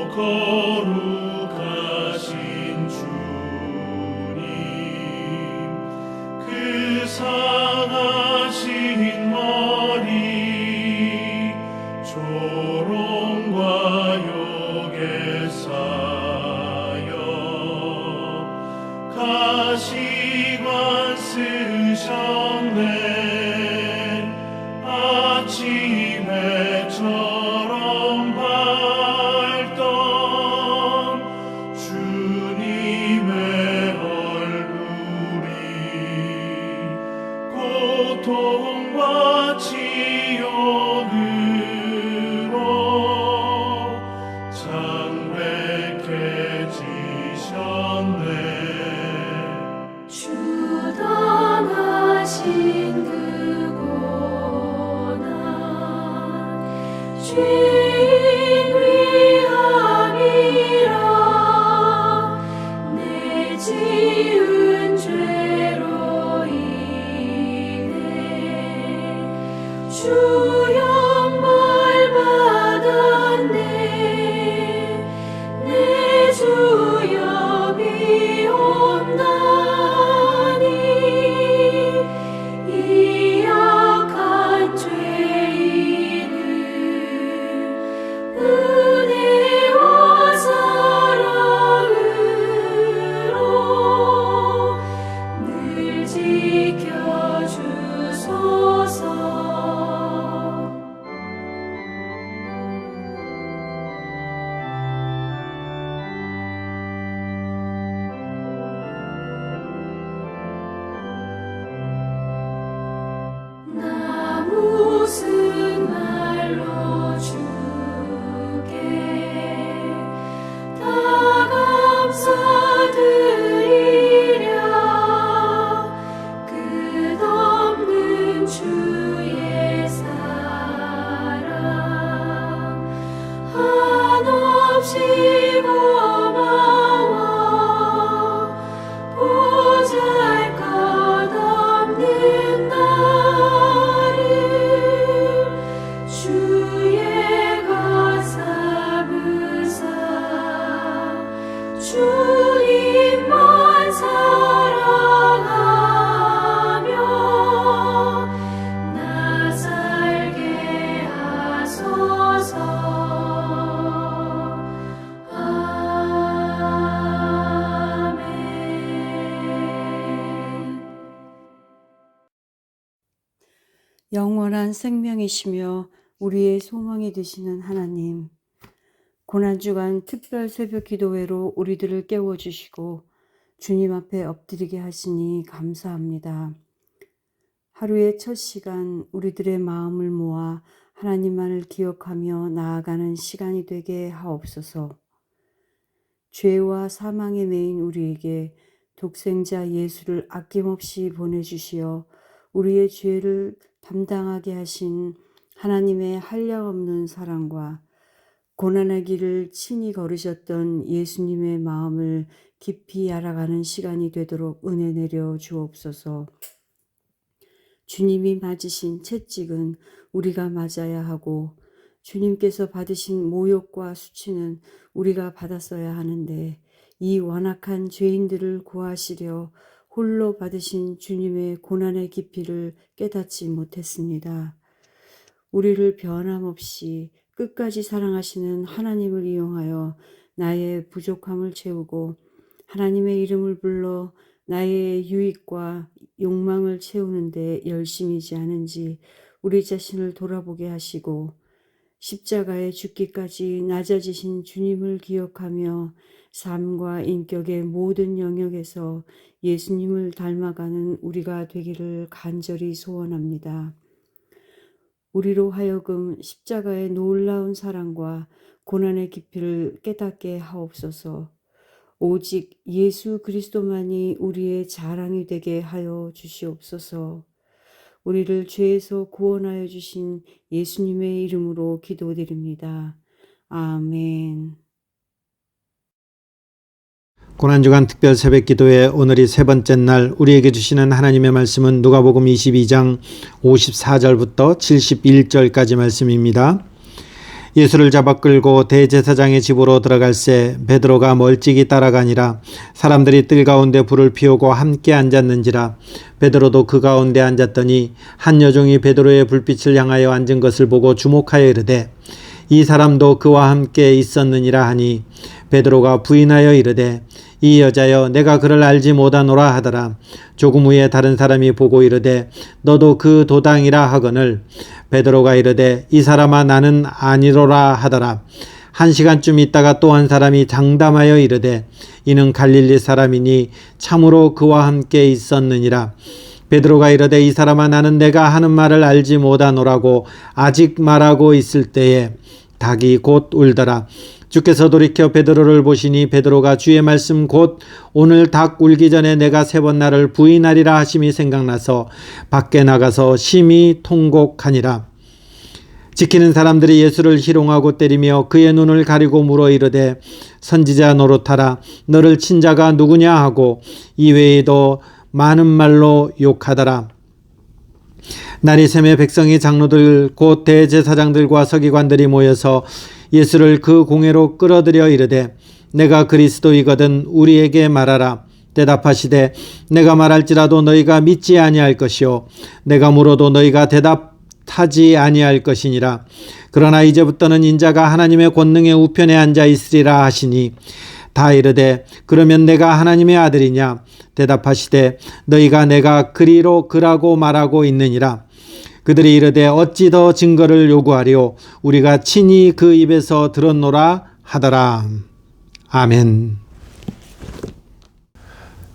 거룩하신 주님, 그 상하신 머리 조롱과 욕에 쌓여 가시관 쓰셨네. 아침 해처럼 밝던 주님의 얼굴이 고통과 지옥으로 창백해지셨네. 주 떠나신 그 고난 죄인 위함이라. 내 지은 죄로 인해 주 형벌 받았네. 내 주여 비옵나니 이 약한 죄인을 은혜와 사랑으로 늘 지켜주소서. 나 무슨 말로 주께 다 감사드리랴. 끝없는 주의 사랑 한없이 고마워. 보잘것없는 나를 주의 것 삼으사 주님만 사랑하며 나 살게 하소서. 아멘. 영원한 생명이시며 우리의 소망이 되시는 하나님, 고난주간 특별 새벽 기도회로 우리들을 깨워주시고 주님 앞에 엎드리게 하시니 감사합니다. 하루의 첫 시간 우리들의 마음을 모아 하나님만을 기억하며 나아가는 시간이 되게 하옵소서. 죄와 사망에 매인 우리에게 독생자 예수를 아낌없이 보내주시어 우리의 죄를 담당하게 하신 하나님의 한량없는 사랑과 고난의 길을 친히 걸으셨던 예수님의 마음을 깊이 알아가는 시간이 되도록 은혜 내려 주옵소서. 주님이 맞으신 채찍은 우리가 맞아야 하고 주님께서 받으신 모욕과 수치는 우리가 받았어야 하는데 이 완악한 죄인들을 구하시려 홀로 받으신 주님의 고난의 깊이를 깨닫지 못했습니다. 우리를 변함없이 끝까지 사랑하시는 하나님을 이용하여 나의 부족함을 채우고 하나님의 이름을 불러 나의 유익과 욕망을 채우는데 열심이지 않은지 우리 자신을 돌아보게 하시고 십자가에 죽기까지 낮아지신 주님을 기억하며 삶과 인격의 모든 영역에서 예수님을 닮아가는 우리가 되기를 간절히 소원합니다. 우리로 하여금 십자가의 놀라운 사랑과 고난의 깊이를 깨닫게 하옵소서. 오직 예수 그리스도만이 우리의 자랑이 되게 하여 주시옵소서. 우리를 죄에서 구원하여 주신 예수님의 이름으로 기도드립니다. 아멘. 고난주간 특별 새벽 기도회 오늘이 세 번째 날, 우리에게 주시는 하나님의 말씀은 누가복음 22장 54절부터 71절까지 말씀입니다. 예수를 잡아 끌고 대제사장의 집으로 들어갈새 베드로가 멀찍이 따라가니라. 사람들이 뜰 가운데 불을 피우고 함께 앉았는지라. 베드로도 그 가운데 앉았더니 한 여종이 베드로의 불빛을 향하여 앉은 것을 보고 주목하여 이르되 이 사람도 그와 함께 있었느니라 하니 베드로가 부인하여 이르되 이 여자여 내가 그를 알지 못하노라 하더라. 조금 후에 다른 사람이 보고 이르되 너도 그 도당이라 하거늘 베드로가 이르되 이 사람아 나는 아니로라 하더라. 1시간쯤 있다가 또 한 사람이 장담하여 이르되 이는 갈릴리 사람이니 참으로 그와 함께 있었느니라. 베드로가 이르되 이 사람아 나는 내가 하는 말을 알지 못하노라고 아직 말하고 있을 때에 닭이 곧 울더라. 주께서 돌이켜 베드로를 보시니 베드로가 주의 말씀 곧 오늘 닭 울기 전에 내가 3번 나를 부인하리라 하심이 생각나서 밖에 나가서 심히 통곡하니라. 지키는 사람들이 예수를 희롱하고 때리며 그의 눈을 가리고 물어 이르되 선지자 노릇하라 너를 친 자가 누구냐 하고 이외에도 많은 말로 욕하더라. 날이 새매 백성의 장로들 곧 대제사장들과 서기관들이 모여서 예수를 그 공회로 끌어들여 이르되 내가 그리스도이거든 우리에게 말하라. 대답하시되 내가 말할지라도 너희가 믿지 아니할 것이요 내가 물어도 너희가 대답하지 아니할 것이니라. 그러나 이제부터는 인자가 하나님의 권능의 우편에 앉아 있으리라 하시니 다 이르되 그러면 내가 하나님의 아들이냐. 대답하시되 너희가 내가 그라고 말하고 있느니라. 그들이 이르되 어찌 더 증거를 요구하리오 우리가 친히 그 입에서 들었노라 하더라. 아멘.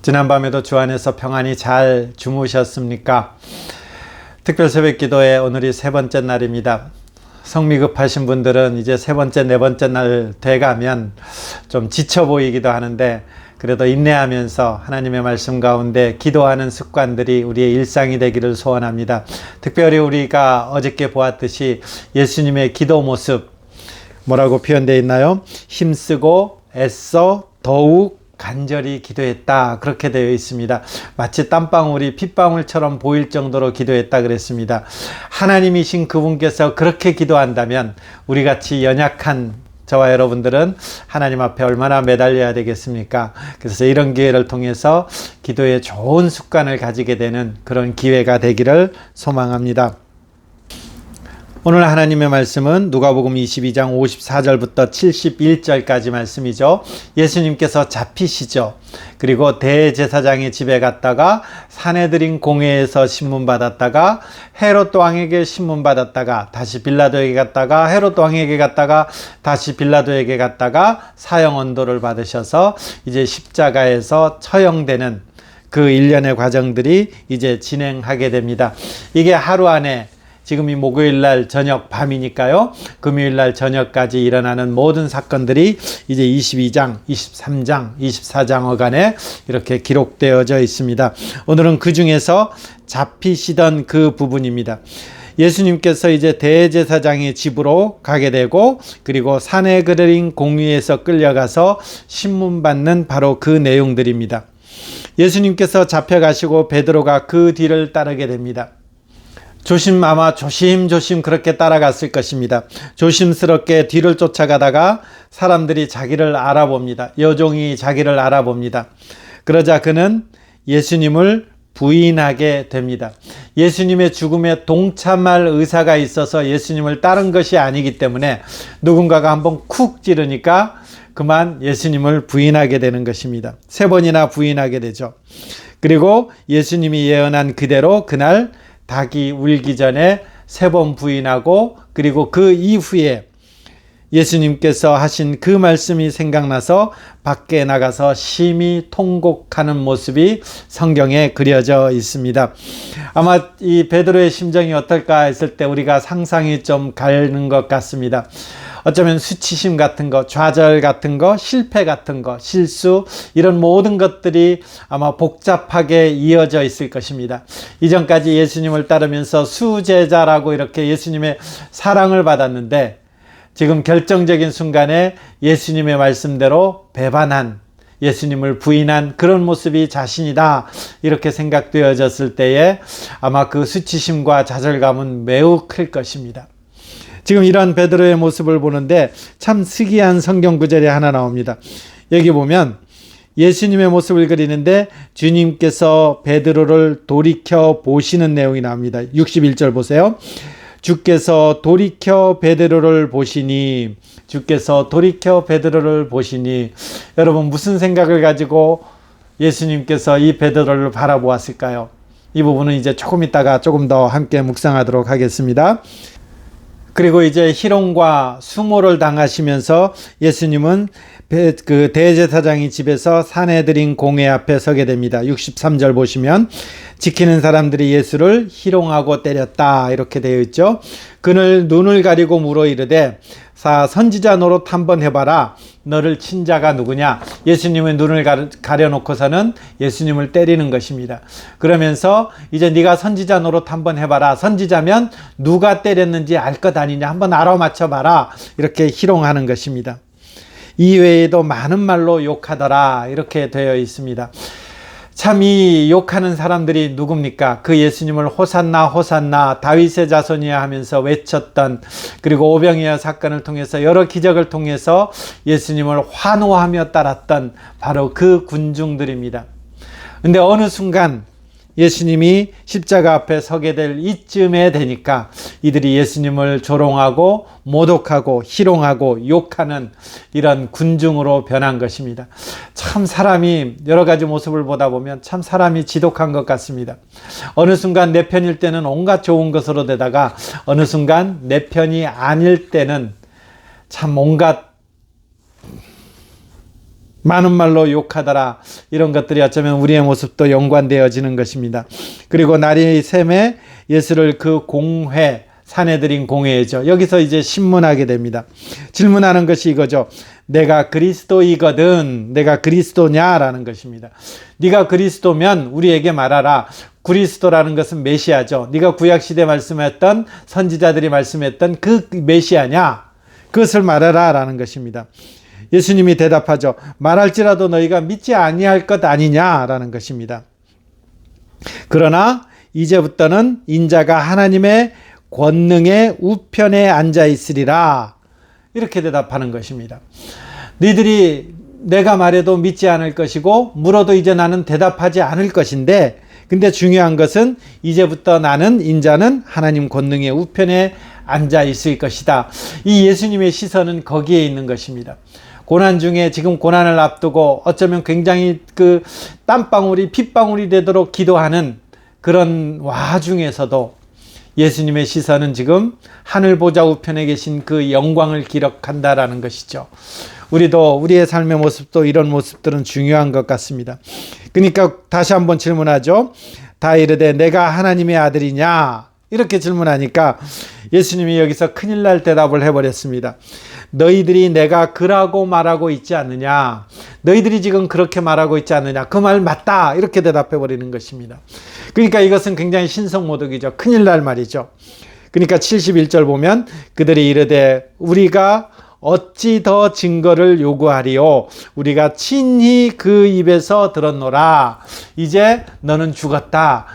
지난밤에도 주 안에서 평안히 잘 주무셨습니까? 특별 새벽 기도회 오늘이 3번째 날입니다. 성미 급하신 분들은 이제 3번째, 4번째 날 돼가면 좀 지쳐 보이기도 하는데 그래도 인내하면서 하나님의 말씀 가운데 기도하는 습관들이 우리의 일상이 되기를 소원합니다. 특별히 우리가 어저께 보았듯이 예수님의 기도 모습 뭐라고 표현되어 있나요? 힘쓰고 애써 더욱 간절히 기도했다 그렇게 되어 있습니다. 마치 땀방울이 핏방울처럼 보일 정도로 기도했다 그랬습니다. 하나님이신 그분께서 그렇게 기도한다면 우리같이 연약한 저와 여러분들은 하나님 앞에 얼마나 매달려야 되겠습니까? 그래서 이런 기회를 통해서 기도에 좋은 습관을 가지게 되는 그런 기회가 되기를 소망합니다. 오늘 하나님의 말씀은 누가복음 22장 54절부터 71절까지 말씀이죠. 예수님께서 잡히시죠. 그리고 대제사장의 집에 갔다가 산헤드린 공회에서 신문받았다가 헤롯 왕에게 신문받았다가 다시 빌라도에게 갔다가 헤롯 왕에게 갔다가 다시 빌라도에게 갔다가 사형 언도를 받으셔서 이제 십자가에서 처형되는 그 일련의 과정들이 이제 진행하게 됩니다. 이게 하루 안에 지금 이 목요일날 저녁 밤이니까요. 금요일날 저녁까지 일어나는 모든 사건들이 이제 22장, 23장, 24장 어간에 이렇게 기록되어져 있습니다. 오늘은 그 중에서 잡히시던 그 부분입니다. 예수님께서 이제 대제사장의 집으로 가게 되고 그리고 산헤드린 공회에서 끌려가서 신문받는 바로 그 내용들입니다. 예수님께서 잡혀가시고 베드로가 그 뒤를 따르게 됩니다. 아마 조심조심 그렇게 따라갔을 것입니다. 조심스럽게 뒤를 쫓아가다가 사람들이 자기를 알아봅니다. 여종이 자기를 알아봅니다. 그러자 그는 예수님을 부인하게 됩니다. 예수님의 죽음에 동참할 의사가 있어서 예수님을 따른 것이 아니기 때문에 누군가가 한번 쿡 찌르니까 그만 예수님을 부인하게 되는 것입니다. 3번이나 부인하게 되죠. 그리고 예수님이 예언한 그대로 그날 닭이 울기 전에 3번 부인하고 그리고 그 이후에 예수님께서 하신 그 말씀이 생각나서 밖에 나가서 심히 통곡하는 모습이 성경에 그려져 있습니다. 아마 이 베드로의 심정이 어떨까 했을 때 우리가 상상이 좀 가는 것 같습니다. 어쩌면 수치심 같은 거, 좌절 같은 거, 실패 같은 거, 실수 이런 모든 것들이 아마 복잡하게 이어져 있을 것입니다. 이전까지 예수님을 따르면서 수제자라고 이렇게 예수님의 사랑을 받았는데 지금 결정적인 순간에 예수님의 말씀대로 배반한 예수님을 부인한 그런 모습이 자신이다 이렇게 생각되어졌을 때에 아마 그 수치심과 좌절감은 매우 클 것입니다. 지금 이런 베드로의 모습을 보는데 참 특이한 성경 구절이 하나 나옵니다. 여기 보면 예수님의 모습을 그리는데 주님께서 베드로를 돌이켜 보시는 내용이 나옵니다. 61절 보세요. 주께서 돌이켜 베드로를 보시니, 주께서 돌이켜 베드로를 보시니. 여러분, 무슨 생각을 가지고 예수님께서 이 베드로를 바라보았을까요? 이 부분은 이제 조금 있다가 조금 더 함께 묵상하도록 하겠습니다. 그리고 이제 희롱과 수모를 당하시면서 예수님은 그 대제사장의 집에서 사내들인 공회 앞에 서게 됩니다. 63절 보시면 지키는 사람들이 예수를 희롱하고 때렸다 이렇게 되어 있죠. 그는 눈을 가리고 물어 이르되 선지자 노릇 한번 해봐라. 너를 친 자가 누구냐? 예수님의 눈을 가려놓고서는 예수님을 때리는 것입니다. 그러면서 이제 네가 선지자 노릇 한번 해봐라. 선지자면 누가 때렸는지 알 것 아니냐? 한번 알아맞혀봐라. 이렇게 희롱하는 것입니다. 이외에도 많은 말로 욕하더라 이렇게 되어 있습니다. 참 이 욕하는 사람들이 누굽니까? 그 예수님을 호산나 호산나 다윗의 자손이야 하면서 외쳤던, 그리고 오병이어 사건을 통해서 여러 기적을 통해서 예수님을 환호하며 따랐던 바로 그 군중들입니다. 근데 어느 순간 예수님이 십자가 앞에 서게 될 이쯤에 되니까 이들이 예수님을 조롱하고 모독하고 희롱하고 욕하는 이런 군중으로 변한 것입니다. 참 사람이 여러 가지 모습을 보다 보면 참 사람이 지독한 것 같습니다. 어느 순간 내 편일 때는 온갖 좋은 것으로 되다가 어느 순간 내 편이 아닐 때는 참 온갖 많은 말로 욕하더라 이런 것들이 어쩌면 우리의 모습도 연관되어지는 것입니다. 그리고 날이 샘에 예수를 그 공회, 사내들인 공회죠. 여기서 이제 신문하게 됩니다. 질문하는 것이 이거죠. 내가 그리스도이거든 내가 그리스도냐라는 것입니다. 네가 그리스도면 우리에게 말하라. 그리스도라는 것은 메시아죠. 네가 구약시대 말씀했던 선지자들이 말씀했던 그 메시아냐? 그것을 말하라 라는 것입니다. 예수님이 대답하죠. 말할지라도 너희가 믿지 아니할 것 아니냐라는 것입니다. 그러나 이제부터는 인자가 하나님의 권능의 우편에 앉아 있으리라 이렇게 대답하는 것입니다. 너희들이 내가 말해도 믿지 않을 것이고 물어도 이제 나는 대답하지 않을 것인데, 근데 중요한 것은 이제부터 나는 인자는 하나님 권능의 우편에 앉아 있을 것이다. 이 예수님의 시선은 거기에 있는 것입니다. 고난 중에 지금 고난을 앞두고 어쩌면 굉장히 그 땀방울이 핏방울이 되도록 기도하는 그런 와중에서도 예수님의 시선은 지금 하늘 보좌 우편에 계신 그 영광을 기록한다라는 것이죠. 우리도 우리의 삶의 모습도 이런 모습들은 중요한 것 같습니다. 그러니까 다시 한번 질문하죠. 다 이르되 내가 하나님의 아들이냐? 이렇게 질문하니까 예수님이 여기서 큰일 날 대답을 해버렸습니다. 너희들이 내가 그라고 말하고 있지 않느냐? 너희들이 지금 그렇게 말하고 있지 않느냐? 그 말 맞다! 이렇게 대답해버리는 것입니다. 그러니까 이것은 굉장히 신성모독이죠. 큰일 날 말이죠. 그러니까 71절 보면 그들이 이르되 우리가 어찌 더 증거를 요구하리요? 우리가 친히 그 입에서 들었노라. 이제 너는 죽었다.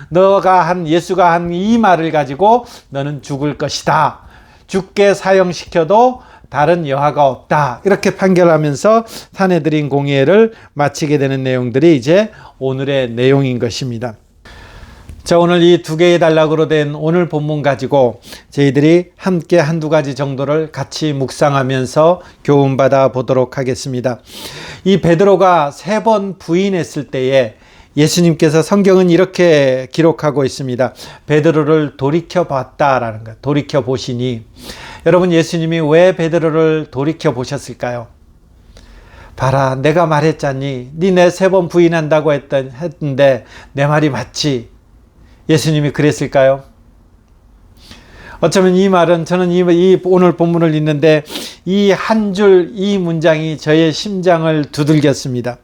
예수가 한 이 말을 가지고 너는 죽을 것이다. 죽게 사형시켜도 다른 여하가 없다. 이렇게 판결하면서 사내들인 공회를 마치게 되는 내용들이 이제 오늘의 내용인 것입니다. 자, 오늘 이 두 개의 단락으로 된 오늘 본문 가지고 저희들이 함께 한두 가지 정도를 같이 묵상하면서 교훈받아 보도록 하겠습니다. 이 베드로가 3번 부인했을 때에 예수님께서 성경은 이렇게 기록하고 있습니다. 베드로를 돌이켜봤다라는 것, 돌이켜보시니. 여러분, 예수님이 왜 베드로를 돌이켜보셨을까요? 봐라, 내가 말했잖니. 니네 3번 부인한다고 했는데 내 말이 맞지. 예수님이 그랬을까요? 어쩌면 이 말은 저는 이 오늘 본문을 읽는데 이 한 줄 이 문장이 저의 심장을 두들겼습니다.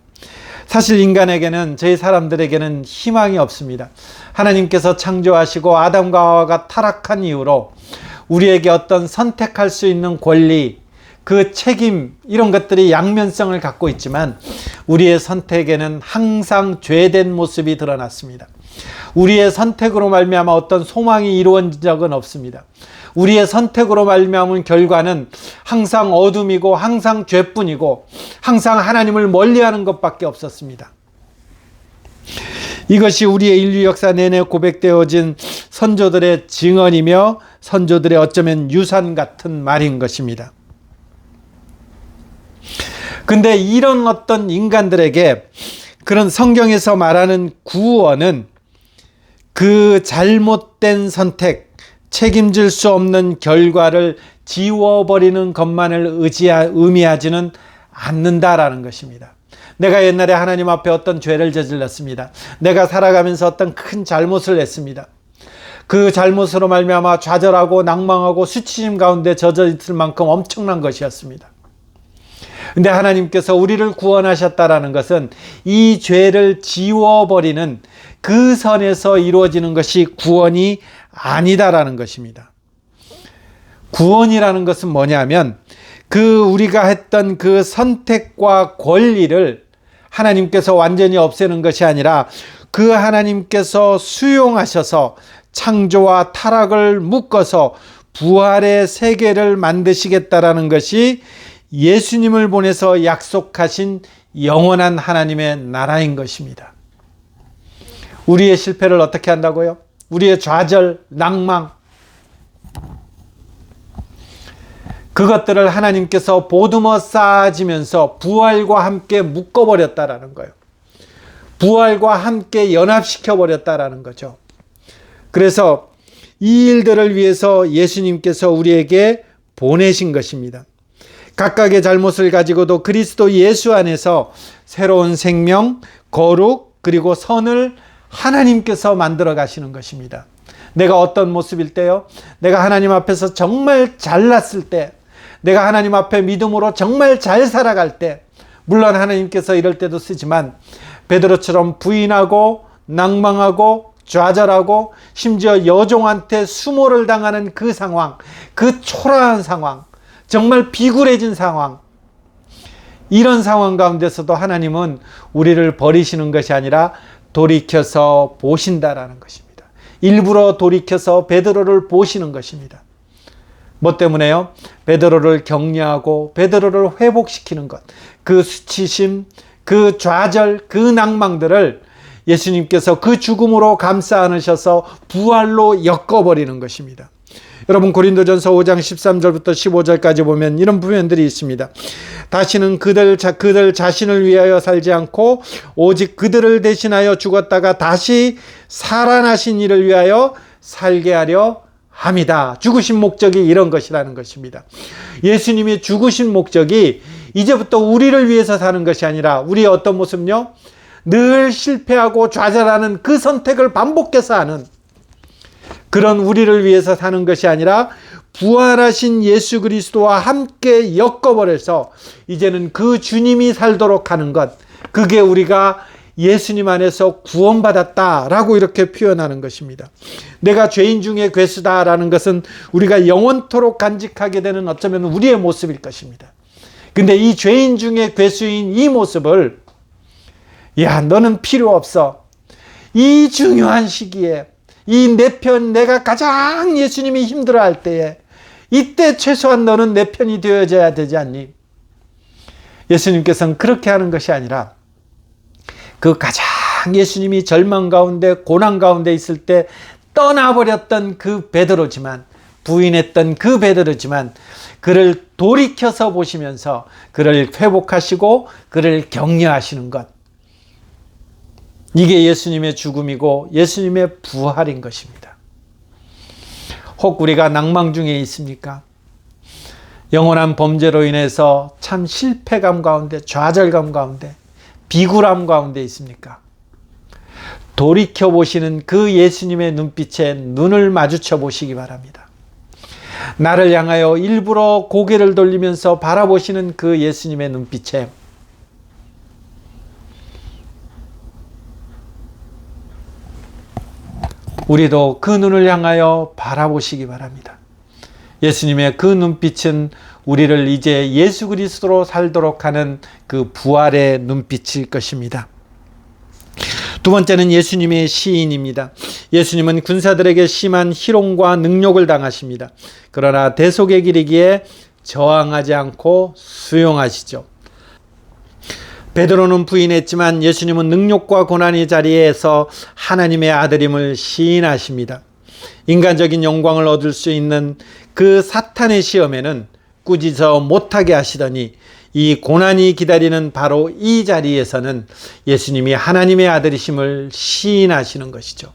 사실 인간에게는, 저희 사람들에게는 희망이 없습니다. 하나님께서 창조하시고 아담과 하와가 타락한 이후로 우리에게 어떤 선택할 수 있는 권리, 그 책임, 이런 것들이 양면성을 갖고 있지만 우리의 선택에는 항상 죄된 모습이 드러났습니다. 우리의 선택으로 말미암아 어떤 소망이 이루어진 적은 없습니다. 우리의 선택으로 말미암은 결과는 항상 어둠이고 항상 죄뿐이고 항상 하나님을 멀리하는 것밖에 없었습니다. 이것이 우리의 인류 역사 내내 고백되어진 선조들의 증언이며 선조들의 어쩌면 유산 같은 말인 것입니다. 근데 이런 어떤 인간들에게 그런 성경에서 말하는 구원은 그 잘못된 선택, 책임질 수 없는 결과를 지워버리는 것만을 의미하지는 않는다라는 것입니다. 내가 옛날에 하나님 앞에 어떤 죄를 저질렀습니다. 내가 살아가면서 어떤 큰 잘못을 했습니다. 그 잘못으로 말미암아 좌절하고 낭망하고 수치심 가운데 젖어 있을 만큼 엄청난 것이었습니다. 근데 하나님께서 우리를 구원하셨다라는 것은 이 죄를 지워버리는 그 선에서 이루어지는 것이 구원이 아니다라는 것입니다. 구원이라는 것은 뭐냐면 우리가 했던 그 선택과 권리를 하나님께서 완전히 없애는 것이 아니라 그 하나님께서 수용하셔서 창조와 타락을 묶어서 부활의 세계를 만드시겠다라는 것이 예수님을 보내서 약속하신 영원한 하나님의 나라인 것입니다. 우리의 실패를 어떻게 한다고요? 우리의 좌절, 낭망, 그것들을 하나님께서 보듬어 쌓아지면서 부활과 함께 묶어버렸다라는 거예요. 부활과 함께 연합시켜버렸다라는 거죠. 그래서 이 일들을 위해서 예수님께서 우리에게 보내신 것입니다. 각각의 잘못을 가지고도 그리스도 예수 안에서 새로운 생명, 거룩, 그리고 선을 하나님께서 만들어 가시는 것입니다. 내가 어떤 모습일 때요? 내가 하나님 앞에서 정말 잘났을 때, 내가 하나님 앞에 믿음으로 정말 잘 살아갈 때, 물론 하나님께서 이럴 때도 쓰지만 베드로처럼 부인하고 낭망하고 좌절하고 심지어 여종한테 수모를 당하는 그 상황, 그 초라한 상황, 정말 비굴해진 상황, 이런 상황 가운데서도 하나님은 우리를 버리시는 것이 아니라 돌이켜서 보신다라는 것입니다. 일부러 돌이켜서 베드로를 보시는 것입니다. 뭐 때문에요? 베드로를 격려하고 베드로를 회복시키는 것, 그 수치심, 그 좌절, 그 낭망들을 예수님께서 그 죽음으로 감싸 안으셔서 부활로 엮어버리는 것입니다. 여러분, 고린도전서 5장 13절부터 15절까지 보면 이런 표현들이 있습니다. 다시는 그들 자신을 위하여 살지 않고 오직 그들을 대신하여 죽었다가 다시 살아나신 이를 위하여 살게 하려 합니다. 죽으신 목적이 이런 것이라는 것입니다. 예수님이 죽으신 목적이 이제부터 우리를 위해서 사는 것이 아니라 우리의 어떤 모습요? 늘 실패하고 좌절하는 그 선택을 반복해서 하는 그런 우리를 위해서 사는 것이 아니라 부활하신 예수 그리스도와 함께 엮어버려서 이제는 그 주님이 살도록 하는 것, 그게 우리가 예수님 안에서 구원받았다라고 이렇게 표현하는 것입니다. 내가 죄인 중에 괴수다라는 것은 우리가 영원토록 간직하게 되는 어쩌면 우리의 모습일 것입니다. 근데 이 죄인 중에 괴수인 이 모습을, 야, 너는 필요 없어, 이 중요한 시기에 이 내 편, 내가 가장 예수님이 힘들어할 때에 이때 최소한 너는 내 편이 되어져야 되지 않니? 예수님께서는 그렇게 하는 것이 아니라 그 가장 예수님이 절망 가운데 고난 가운데 있을 때 떠나버렸던 그 베드로지만, 부인했던 그 베드로지만 그를 돌이켜서 보시면서 그를 회복하시고 그를 격려하시는 것, 이게 예수님의 죽음이고 예수님의 부활인 것입니다. 혹 우리가 낭망 중에 있습니까? 영원한 범죄로 인해서 참 실패감 가운데, 좌절감 가운데, 비굴함 가운데 있습니까? 돌이켜보시는 그 예수님의 눈빛에 눈을 마주쳐 보시기 바랍니다. 나를 향하여 일부러 고개를 돌리면서 바라보시는 그 예수님의 눈빛에 우리도 그 눈을 향하여 바라보시기 바랍니다. 예수님의 그 눈빛은 우리를 이제 예수 그리스도로 살도록 하는 그 부활의 눈빛일 것입니다. 두 번째는 예수님의 시인입니다. 예수님은 군사들에게 심한 희롱과 능욕을 당하십니다. 그러나 대속의 길이기에 저항하지 않고 수용하시죠. 베드로는 부인했지만 예수님은 능욕과 고난의 자리에서 하나님의 아들임을 시인하십니다. 인간적인 영광을 얻을 수 있는 그 사탄의 시험에는 꾸짖어 못하게 하시더니 이 고난이 기다리는 바로 이 자리에서는 예수님이 하나님의 아들이심을 시인하시는 것이죠.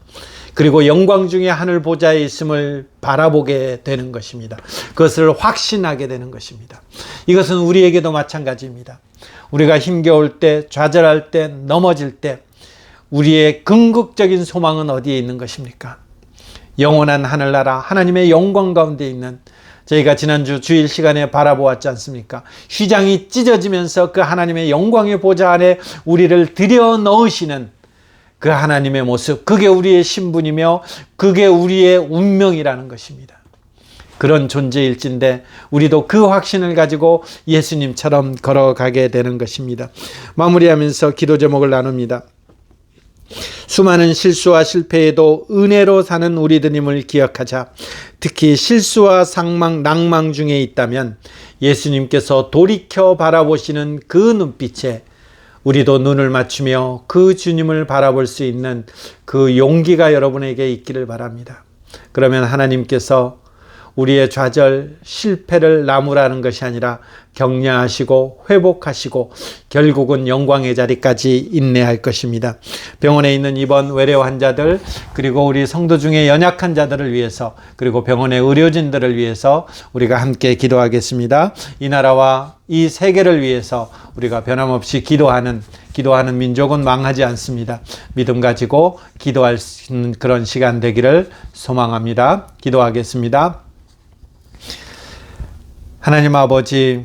그리고 영광 중에 하늘 보좌에 있음을 바라보게 되는 것입니다. 그것을 확신하게 되는 것입니다. 이것은 우리에게도 마찬가지입니다. 우리가 힘겨울 때, 좌절할 때, 넘어질 때 우리의 궁극적인 소망은 어디에 있는 것입니까? 영원한 하늘나라 하나님의 영광 가운데 있는, 저희가 지난주 주일 시간에 바라보았지 않습니까? 휘장이 찢어지면서 그 하나님의 영광의 보좌 안에 우리를 들여 넣으시는 그 하나님의 모습, 그게 우리의 신분이며 그게 우리의 운명이라는 것입니다. 그런 존재일진데 우리도 그 확신을 가지고 예수님처럼 걸어가게 되는 것입니다. 마무리하면서 기도 제목을 나눕니다. 수많은 실수와 실패에도 은혜로 사는 우리들임을 기억하자. 특히 실수와 낭망 중에 있다면 예수님께서 돌이켜 바라보시는 그 눈빛에 우리도 눈을 맞추며 그 주님을 바라볼 수 있는 그 용기가 여러분에게 있기를 바랍니다. 그러면 하나님께서 우리의 좌절, 실패를 나무라는 것이 아니라 격려하시고 회복하시고 결국은 영광의 자리까지 인내할 것입니다. 병원에 있는 입원 외래 환자들, 그리고 우리 성도 중에 연약한 자들을 위해서, 그리고 병원의 의료진들을 위해서 우리가 함께 기도하겠습니다. 이 나라와 이 세계를 위해서 우리가 변함없이 기도하는 민족은 망하지 않습니다. 믿음 가지고 기도할 수 있는 그런 시간 되기를 소망합니다. 기도하겠습니다. 하나님 아버지,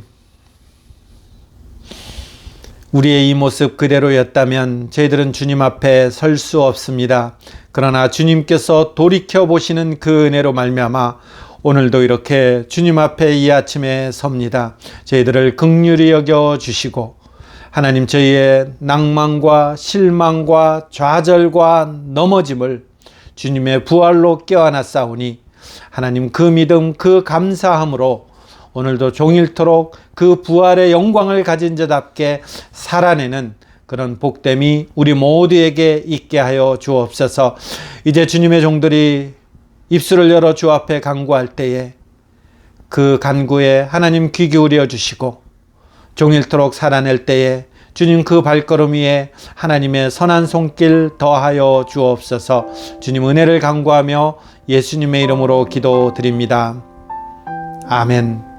우리의 이 모습 그대로였다면 저희들은 주님 앞에 설 수 없습니다. 그러나 주님께서 돌이켜보시는 그 은혜로 말미암아 오늘도 이렇게 주님 앞에 이 아침에 섭니다. 저희들을 긍휼히 여겨 주시고 하나님, 저희의 낭만과 실망과 좌절과 넘어짐을 주님의 부활로 껴안았사오니 하나님, 그 믿음, 그 감사함으로 오늘도 종일토록 그 부활의 영광을 가진 자답게 살아내는 그런 복됨이 우리 모두에게 있게 하여 주옵소서. 이제 주님의 종들이 입술을 열어 주 앞에 간구할 때에 그 간구에 하나님 귀 기울여 주시고 종일토록 살아낼 때에 주님 그 발걸음 위에 하나님의 선한 손길 더하여 주옵소서. 주님 은혜를 간구하며 예수님의 이름으로 기도드립니다. 아멘.